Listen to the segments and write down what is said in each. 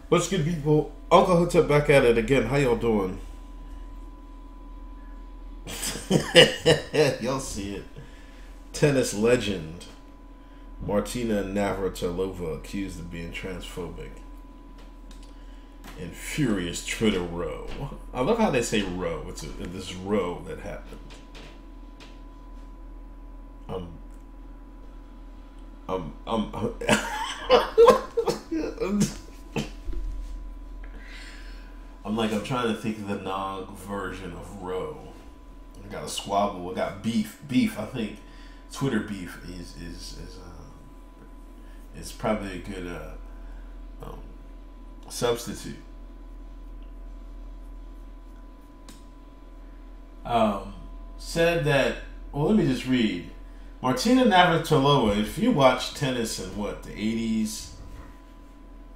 What's good, people? Uncle Hotep back at it again. How y'all doing? Y'all see it. Tennis legend Martina Navratilova accused of being transphobic. And furious Twitter row. I love how they say row. It's this row that happened. Um, um, um, I'm trying to think of the Nog version of row. I got a squabble. I got beef. Beef. I think Twitter beef is probably a good um, substitute. Said that. Well, let me just read. Martina Navratilova. If you watch tennis in the 80s,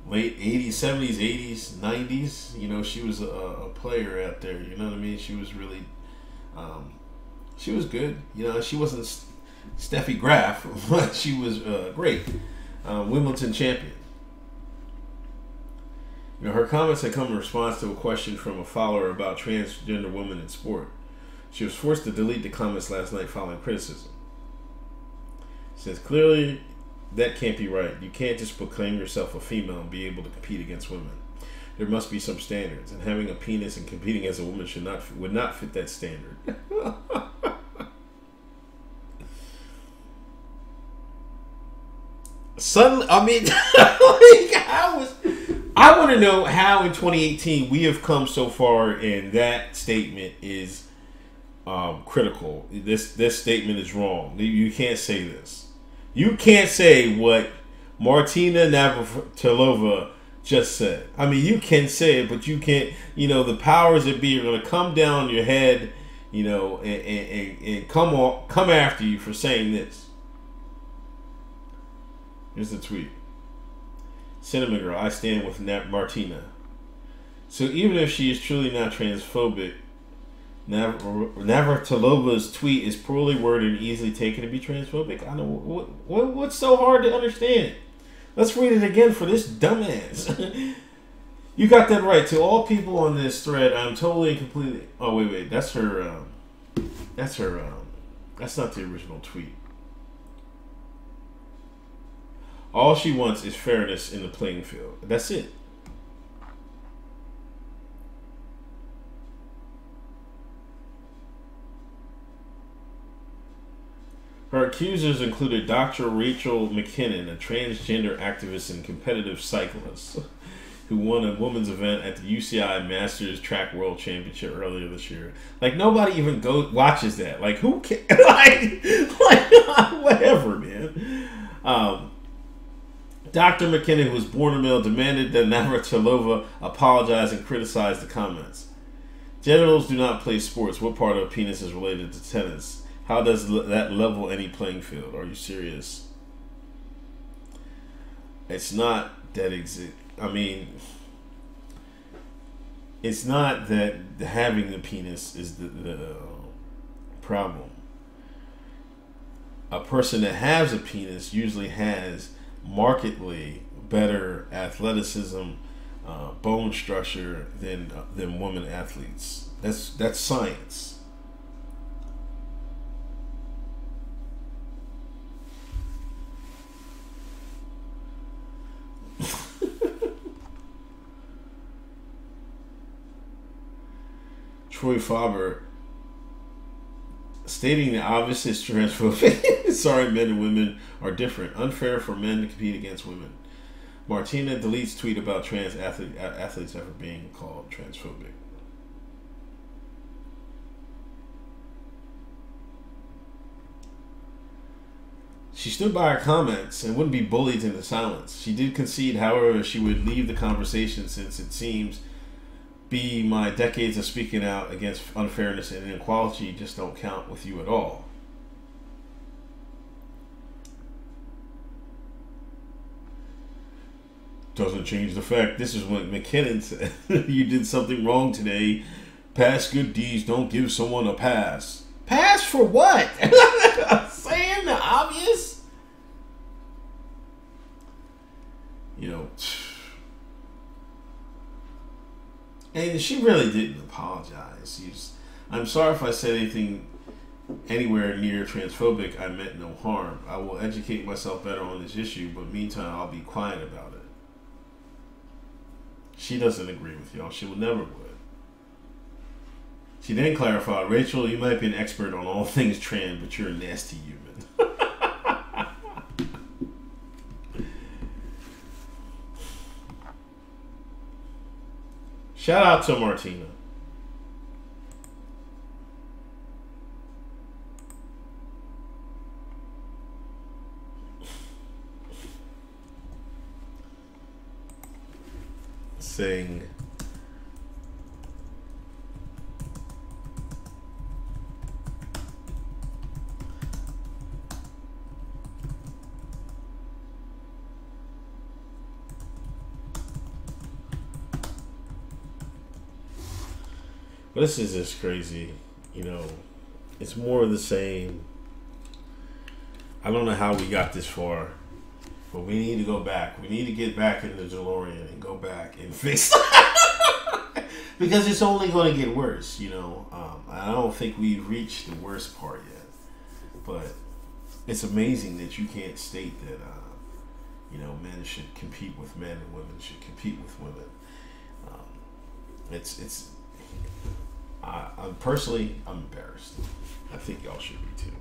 late 80s, 70s, 80s, 90s, you know, she was a player out there. You know what I mean? She was really, she was good. You know, she wasn't Steffi Graf, but she was great. Wimbledon champion. You know, her comments had come in response to a question from a follower about transgender women in sport. She was forced to delete the comments last night following criticism. Says clearly that can't be right. You can't just proclaim yourself a female and be able to compete against women. There must be some standards, and having a penis and competing as a woman would not fit that standard. Suddenly, I mean, I want to know how in 2018 we have come so far, and that statement is critical. This statement is wrong. You can't say this. You can't say what Martina Navratilova just said. I mean, you can say it, but you can't. You know, the powers that be are going to come down your head, you know, and come after you for saying this. Here's the tweet. Cinnamon Girl, I stand with Martina. So even if she is truly not transphobic, Navratilova's tweet is poorly worded and easily taken to be transphobic. I know what's so hard to understand. Let's read it again for this dumbass. You got that right. To all people on this thread, I'm totally and completely. Oh wait, that's her. That's her. That's not the original tweet. All she wants is fairness in the playing field. That's it. Her accusers included Dr. Rachel McKinnon, a transgender activist and competitive cyclist, who won a women's event at the UCI Masters Track World Championship earlier this year. Like, nobody even watches that. Like, who cares? like, whatever, man. Dr. McKinnon, who was born a male, demanded that Navratilova apologize and criticize the comments. Genitals do not play sports. What part of a penis is related to tennis? How does that level any playing field? Are you serious? It's not that I mean, it's not that having a penis is the problem. A person that has a penis usually has markedly better athleticism, bone structure than women athletes. That's science. Troy Faber stating the obvious is transphobic. Sorry, men and women are different. Unfair for men to compete against women. Martina deletes tweet about trans athletes ever being called transphobic. She stood by her comments and wouldn't be bullied into silence. She did concede, however, she would leave the conversation since it seems my decades of speaking out against unfairness and inequality just don't count with you at all. Doesn't change the fact. This is what McKinnon said. You did something wrong today. Past good deeds don't give someone a pass. Pass for what? Saying the obvious? You know, And she really didn't apologize. I'm sorry if I said anything anywhere near transphobic. I meant no harm. I will educate myself better on this issue, but meantime, I'll be quiet about it. She doesn't agree with y'all. She would never would. She then clarified, Rachel, you might be an expert on all things trans, but you're a nasty human. Shout out to Martina. Saying but this is just crazy, you know. It's more of the same. I don't know how we got this far, but we need to go back. We need to get back in the DeLorean and go back and fix because it's only going to get worse, you know. I don't think we've reached the worst part yet, but it's amazing that you can't state that, you know, men should compete with men and women should compete with women. I'm personally, I'm embarrassed. I think y'all should be too.